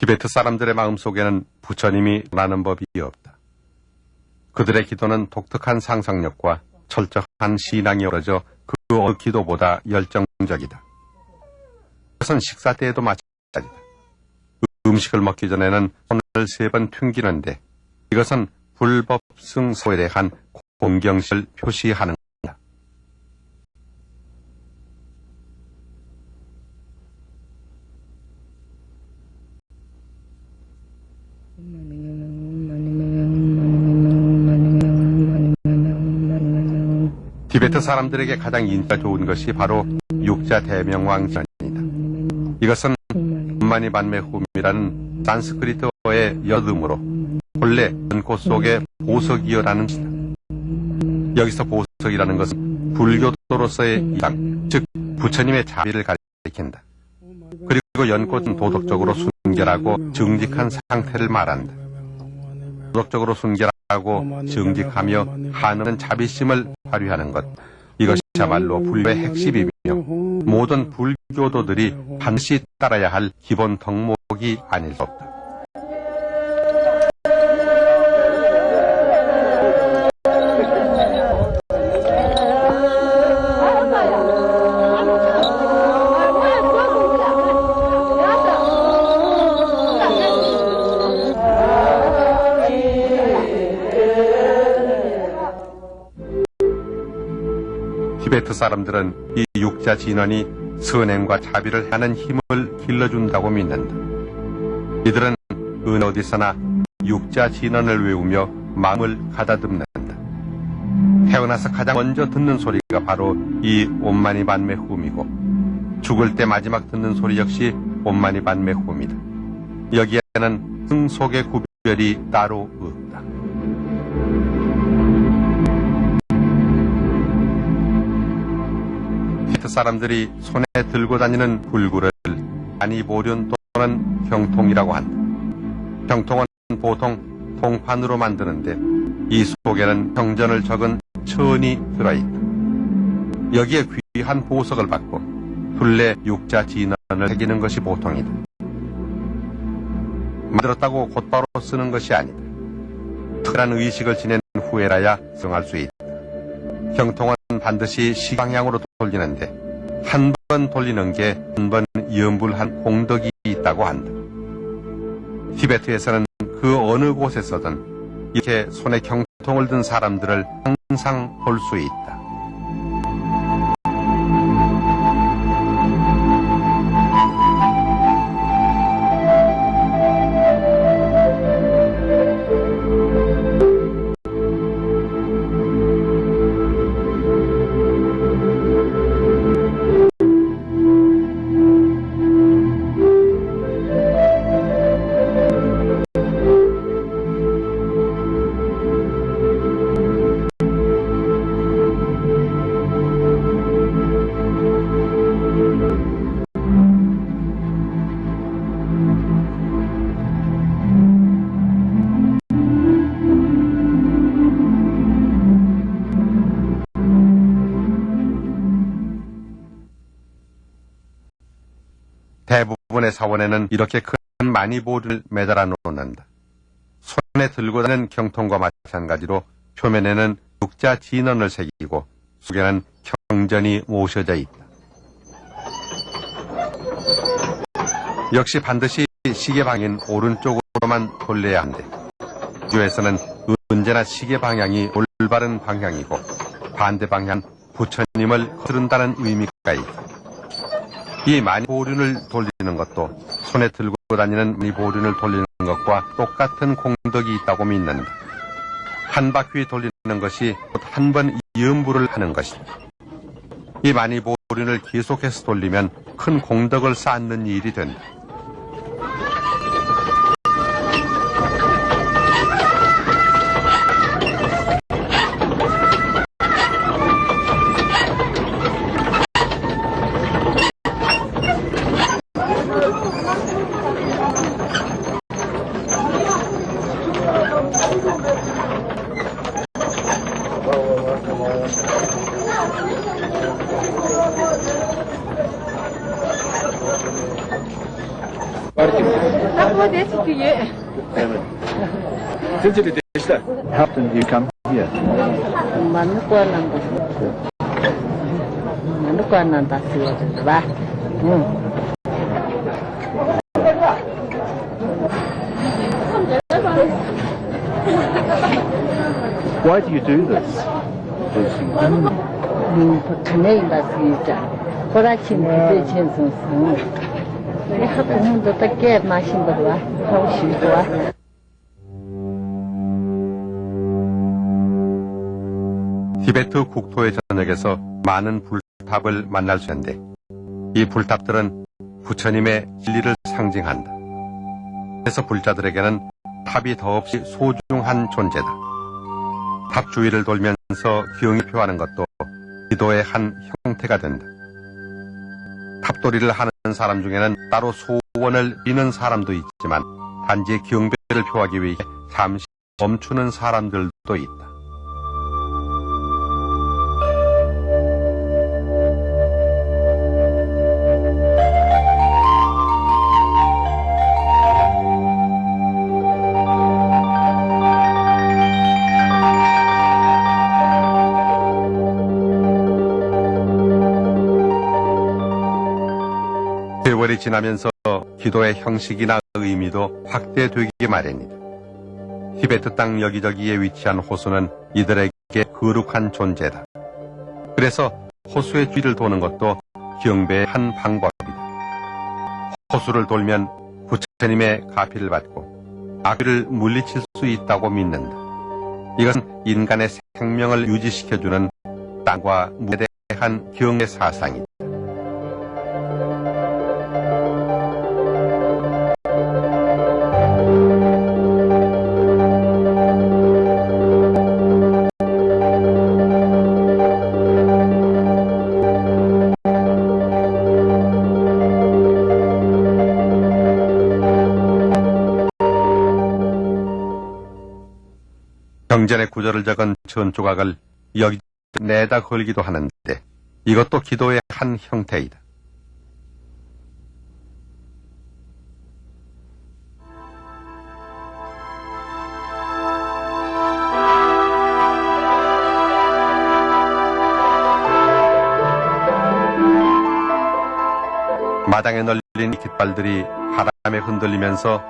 티베트 사람들의 마음속에는 부처님이 라는 법이 없다. 그들의 기도는 독특한 상상력과 철저한 신앙이 어우러져 그 어느 기도보다 열정적이다. 그것은 식사 때에도 마찬가지다. 음식을 먹기 전에는 손을 3번 튕기는데 이것은 불법 승소에 대한 공경심을 표시하는 것이다. 티베트 사람들에게 가장 인기가 좋은 것이 바로 육자 대명왕전이다. 이것은 엄마니 반메 훔이라는 산스크리트어의 여름으로 본래 연꽃 속의 보석이여라는 뜻이다. 여기서 보석이라는 것은 불교도로서의 이상, 즉 부처님의 자비를 가리킨다. 그리고 연꽃은 도덕적으로 순결하고 정직한 상태를 말한다. 도덕적으로 순결하고 정직하며 한없는 자비심을 발휘하는 것, 이것이야말로 불교의 핵심이며 모든 불교도들이 반드시 따라야 할 기본 덕목이 아닐 수 없다. 티베트 사람들은 이 육자 진원이 선행과 자비를 하는 힘을 길러준다고 믿는다. 이들은 어느 어디서나 육자 진원을 외우며 마음을 가다듬는다. 태어나서 가장 먼저 듣는 소리가 바로 이 옴마니 반메 훔이고 죽을 때 마지막 듣는 소리 역시 옴마니 반메 훔이다. 여기에는 승속의 구별이 따로 없다. 티베트 사람들이 손에 들고 다니는 불구를 아니보륜 또는 경통이라고 한다. 경통은 보통 통판으로 만드는데 이 속에는 경전을 적은 천이 들어있다. 여기에 귀한 보석을 받고 둘레 육자 진원을 새기는 것이 보통이다. 만들었다고 곧바로 쓰는 것이 아니다. 특별한 의식을 지낸 후에라야 사용할 수 있다. 경통은 반드시 시방향으로 돌리는데 한 번 돌리는 게 한 번 염불한 공덕이 있다고 한다. 티베트에서는 그 어느 곳에서든 이렇게 손에 경통을 든 사람들을 항상 볼 수 있다. 대부분의 사원에는 이렇게 큰 마니보를 매달아 놓는다. 손에 들고 다니는 경통과 마찬가지로 표면에는 육자 진원을 새기고 속에는 경전이 모셔져 있다. 역시 반드시 시계 방향인 오른쪽으로만 돌려야 한대. 불교에서는 언제나 시계 방향이 올바른 방향이고 반대 방향 부처님을 거스른다는 의미가 있다. 이 마니보륜을 돌리는 것도 손에 들고 다니는 마니보륜을 돌리는 것과 똑같은 공덕이 있다고 믿는다. 한 바퀴 돌리는 것이 곧 한 번 염불을 하는 것이다. 이 마니보륜을 계속해서 돌리면 큰 공덕을 쌓는 일이 된다. Sind Sie die Dichter? How often do you come here? Why do you do this? 티베트 국토의 전역에서 많은 불탑을 만날 수 있는데 이 불탑들은 부처님의 진리를 상징한다. 그래서 불자들에게는 탑이 더없이 소중한 존재다. 탑 주위를 돌면서 기응이 표하는 것도 기도의 한 형태가 된다. 탑돌이를 하는 사람 중에는 따로 소원을 비는 사람도 있지만 단지 경배를 표하기 위해 잠시 멈추는 사람들도 있다. 세월이 지나면서 기도의 형식이나 의미도 확대되기 마련이다. 티베트 땅 여기저기에 위치한 호수는 이들에게 거룩한 존재다. 그래서 호수의 뒤를 도는 것도 경배의 한 방법이다. 호수를 돌면 부처님의 가피를 받고 악귀를 물리칠 수 있다고 믿는다. 이것은 인간의 생명을 유지시켜주는 땅과 물에 대한 경배 사상이다. 경전의 구절을 적은 전조각을 여기 내다 걸기도 하는데 이것도 기도의 한 형태이다. 마당에 널린 이 깃발들이 바람에 흔들리면서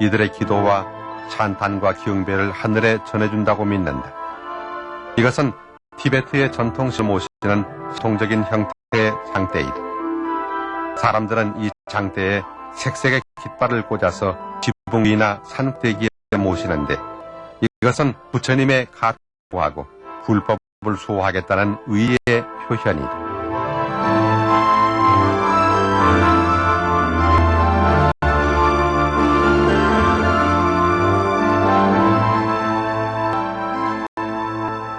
이들의 기도와 찬탄과 경배를 하늘에 전해준다고 믿는다. 이것은 티베트의 전통시 모시는 전통적인 형태의 장대이다. 사람들은 이 장대에 색색의 깃발을 꽂아서 지붕 위나 산꼭대기에 모시는데 이것은 부처님의 가피하고 불법을 수호하겠다는 의의 표현이다.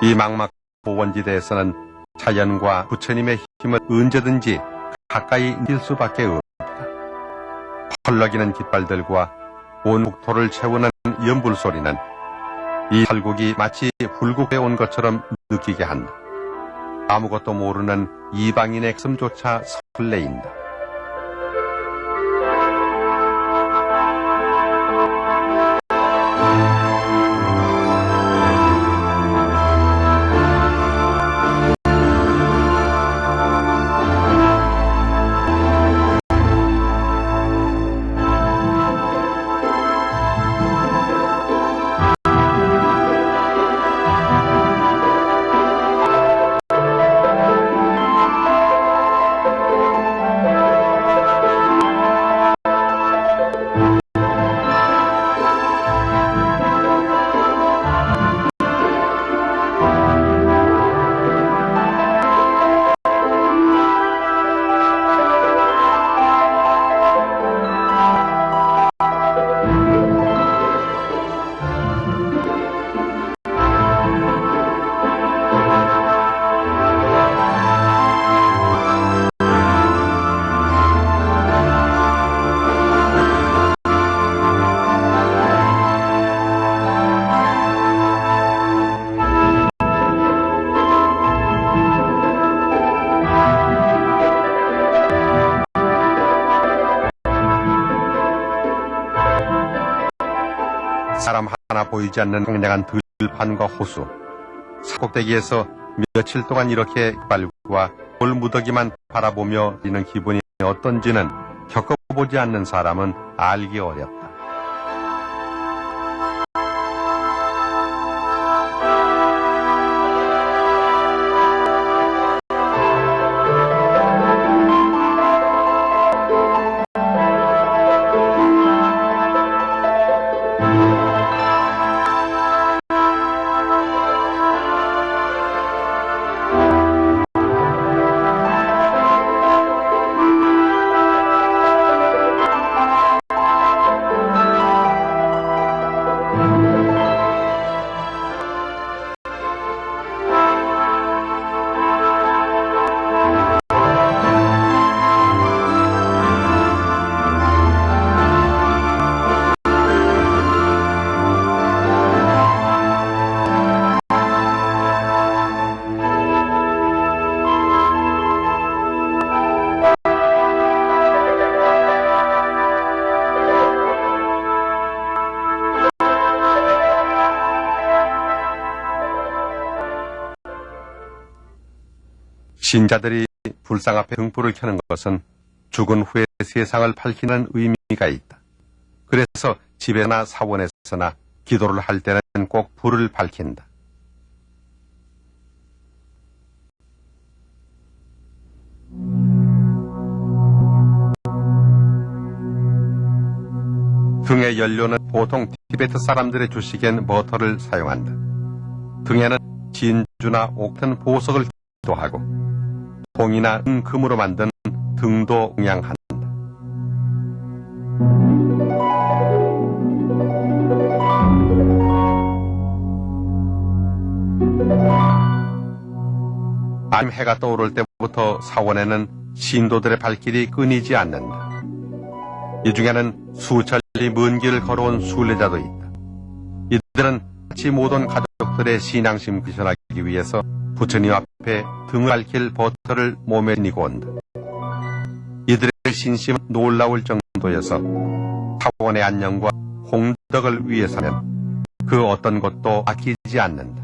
이 막막 고원지대에서는 자연과 부처님의 힘을 언제든지 가까이 닐 수밖에 없다. 펄럭이는 깃발들과 온 국토를 채우는 연불 소리는 이 설국이 마치 불국에 온 것처럼 느끼게 한다. 아무것도 모르는 이방인의 가슴조차 설레인다. 사람 하나 보이지 않는 황량한 들판과 호수, 산꼭대기에서 며칠 동안 이렇게 발과 돌무더기만 바라보며 있는 기분이 어떤지는 겪어보지 않는 사람은 알기 어렵다. 신자들이 불상 앞에 등불을 켜는 것은 죽은 후에 세상을 밝히는 의미가 있다. 그래서 집에나 사원에서나 기도를 할 때는 꼭 불을 밝힌다. 등의 연료는 보통 티베트 사람들의 주식인 버터를 사용한다. 등에는 진주나 옥 같은 보석을 기도하고 동이나 금으로 만든 등도 공양한다. 아침 해가 떠오를 때부터 사원에는 신도들의 발길이 끊이지 않는다. 이 중에는 수천리 먼 길을 걸어온 순례자도 있다. 이들은 같이 못 온 가족들의 신앙심 기전하기 위해서 부처님 앞에 등을 밝힐 버터를 몸에 지니고 온다. 이들의 신심은 놀라울 정도여서 사원의 안녕과 공덕을 위해서면 그 어떤 것도 아끼지 않는다.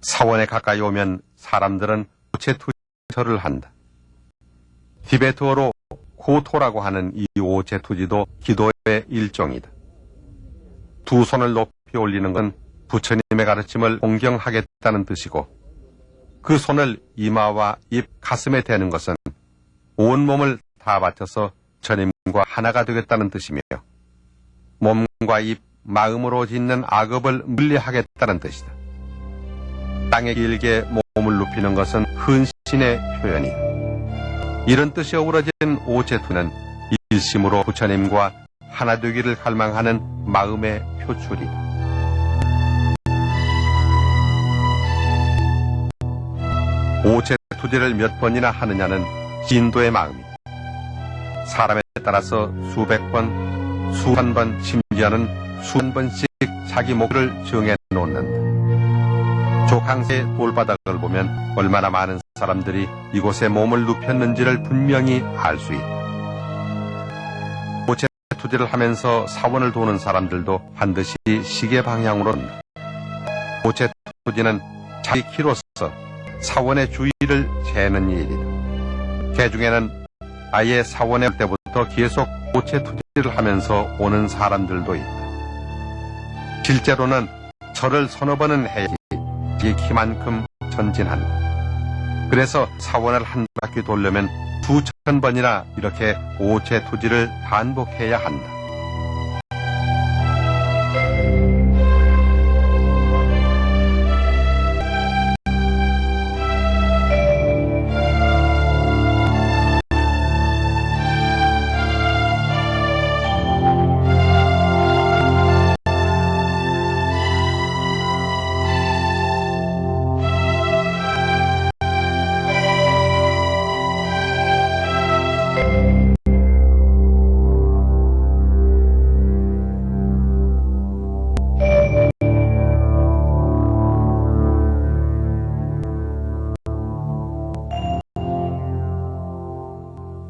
사원에 가까이 오면 사람들은 오체투지를 한다. 티베트어로 고토라고 하는 이 오체투지도 기도의 일종이다. 두 손을 높이 올리는 건 부처님의 가르침을 공경하겠다는 뜻이고, 그 손을 이마와 입, 가슴에 대는 것은 온몸을 다 바쳐서 부처님과 하나가 되겠다는 뜻이며, 몸과 입, 마음으로 짓는 악업을 물리하겠다는 뜻이다. 땅에 길게 몸을 눕히는 것은 헌신의 표현이다. 이런 뜻이 어우러진 오체투는 일심으로 부처님과 하나 되기를 갈망하는 마음의 표출이다. 오체투지를 몇 번이나 하느냐는 진도의 마음이다. 사람에 따라서 수백 번, 수천 번, 심지어는 수천 번씩 자기 목표를 정해놓는다. 조캉스의 돌바닥을 보면 얼마나 많은 사람들이 이곳에 몸을 눕혔는지를 분명히 알 수 있다. 오체투지를 하면서 사원을 도는 사람들도 반드시 시계 방향으로 온다. 오체투지는 자기 키로서 사원의 주위를 재는 일이다. 개 중에는 아예 사원에 올 때부터 계속 오체투지를 하면서 오는 사람들도 있다. 실제로는 절을 서너 번은 해야지 이 키만큼 전진한다. 그래서 사원을 한 바퀴 돌려면 수천 번이나 이렇게 오체 투지를 반복해야 한다.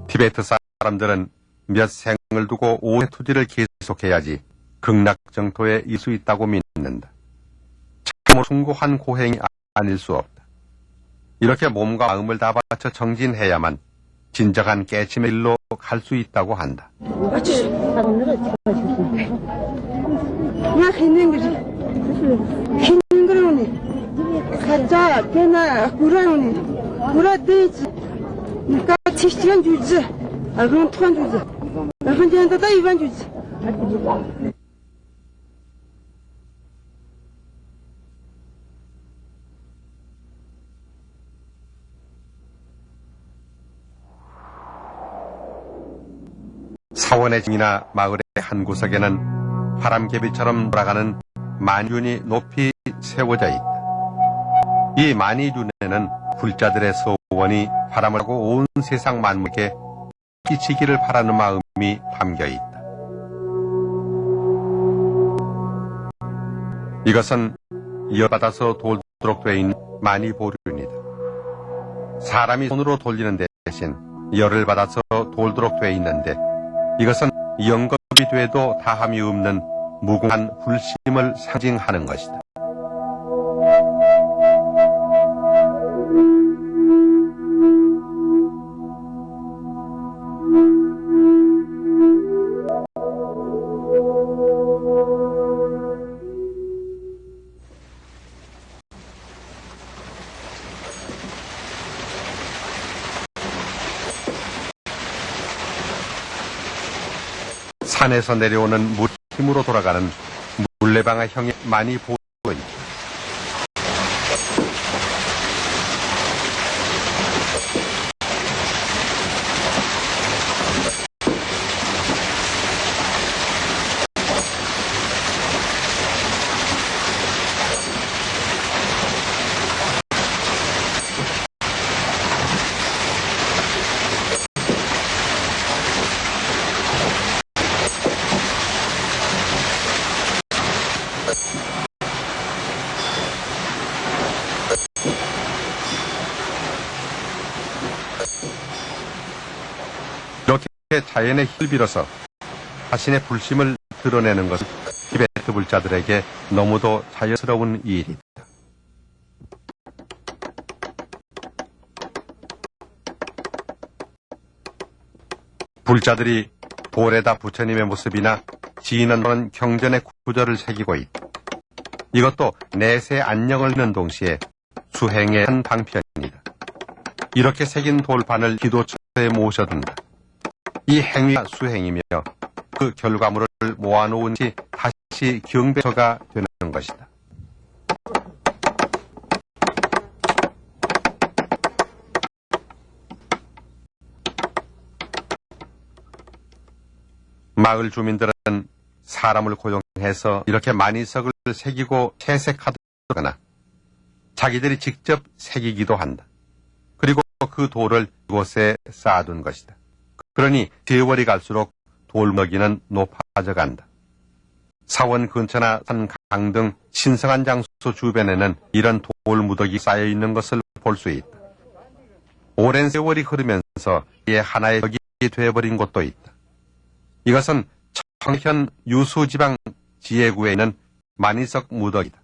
티베트 사람들은 몇 생을 두고 오해 투지를 계속해야지 극락정토에 이를 수 있다고 믿는다. 참으로 숭고한 고행이 아닐 수 없다. 이렇게 몸과 마음을 다 바쳐 정진해야만 진정한 깨침의 일로 갈 수 있다고 한다. 사원의 집이나 마을의 한 구석에는 바람개비처럼 돌아가는 만윤이 높이 세워져 있다. 이 만이윤에는 불자들의 소원이 바람을 타고 온 세상 만물에게 끼치기를 바라는 마음이 담겨 있다. 이것은 열받아서 돌도록 되어 있는 만이보륜이다. 사람이 손으로 돌리는 대신 열을 받아서 돌도록 되어 있는데 이것은 영겁이 돼도 다함이 없는 무궁한 불심을 상징하는 것이다. 산에서 내려오는 물 힘으로 돌아가는 물레방아형의 많이 보인다. 이렇게 자연의 힘을 빌어서 자신의 불심을 드러내는 것은 티베트 불자들에게 너무도 자연스러운 일이다. 불자들이 돌에다 부처님의 모습이나 지인은 경전의 구절을 새기고 있다. 이것도 내세 안녕을 는 동시에 수행의 한 방편이다. 이렇게 새긴 돌판을 기도처에 모셔둔다. 이 행위가 수행이며 그 결과물을 모아놓은 것이 다시 경배처가 되는 것이다. 마을 주민들은 사람을 고용해서 이렇게 만이석을 새기고 채색하거나 자기들이 직접 새기기도 한다. 그리고 그 돌을 이곳에 쌓아둔 것이다. 그러니 세월이 갈수록 돌먹이는 높아져 간다. 사원 근처나 산, 강 등 신성한 장소 주변에는 이런 돌무더기 쌓여 있는 것을 볼 수 있다. 오랜 세월이 흐르면서 이에 하나의 벽이 되어버린 곳도 있다. 이것은 청현 유수지방 지혜구에 있는 만이석 무더기다.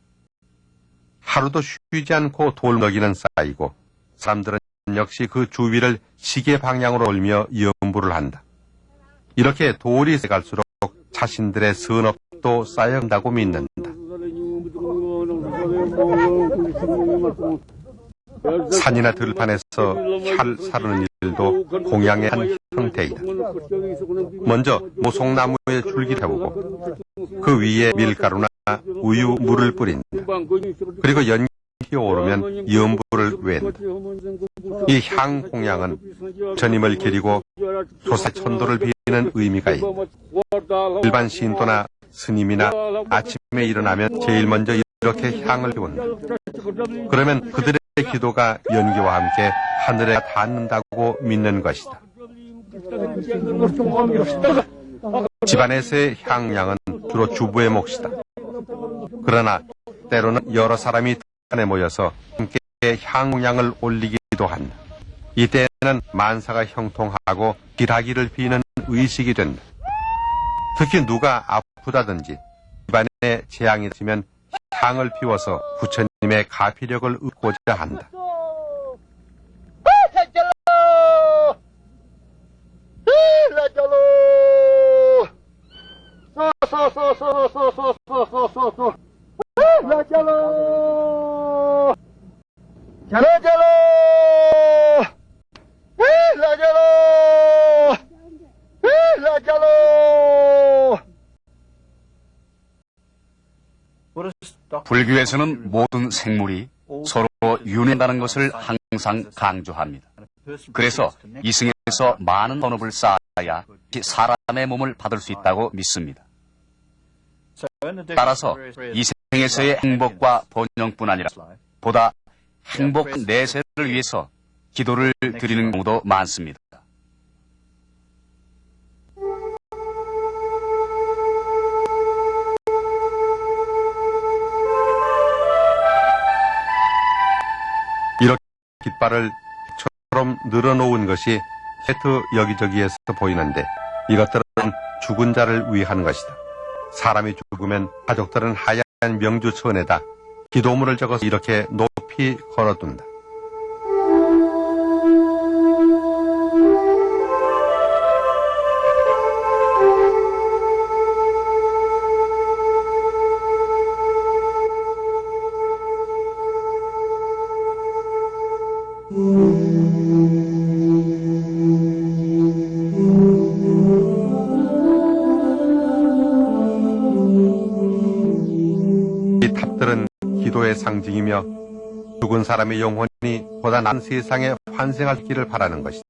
하루도 쉬지 않고 돌무더기는 쌓이고 사람들은 역시 그 주위를 시계 방향으로 돌며 염불을 한다. 이렇게 돌이 갈수록 자신들의 선업도 쌓여간다고 믿는다. 산이나 들판에서 혈 사르는 일도 공양의 한 형태이다. 먼저 모송나무에 줄기 태우고 그 위에 밀가루나 우유, 물을 뿌린다. 그리고 연기 오르면 염불을 외운다. 이 향공양은 전임을 기리고 조사천도를 비는 의미가 있다. 일반 신도나 스님이나 아침에 일어나면 제일 먼저 이렇게 향을 피운다. 그러면 그들의 기도가 연기와 함께 하늘에 닿는다고 믿는 것이다. 집안에서의 향양은 주로 주부의 몫이다. 그러나 때로는 여러 사람이 단에 모여서 함께 향양을 올리기도 한다. 이때는 만사가 형통하고 길하기를 비는 의식이 된다. 특히 누가 아프다든지 집안에 재앙이 있으면 향을 피워서 부처님의 가피력을 얻고자 한다. 불교에서는 모든 생물이 서로 윤회한다는 것을 항상 강조합니다. 그래서 이승에서 많은 번업을 쌓아야 사람의 몸을 받을 수 있다고 믿습니다. 따라서 이생에서의 행복과 번영뿐 아니라 보다 행복한 내세를 위해서 기도를 드리는 경우도 많습니다. 이렇게 깃발을 처럼 늘어놓은 것이 세트 여기저기에서 보이는데 이것들은 죽은 자를 위한 것이다. 사람이 죽으면 가족들은 하얀 명주천에다 기도문을 적어서 이렇게 높이 걸어둔다. 이 탑들은 기도의 상징이며 죽은 사람의 영혼이 보다 나은 세상에 환생할 길을 바라는 것이다.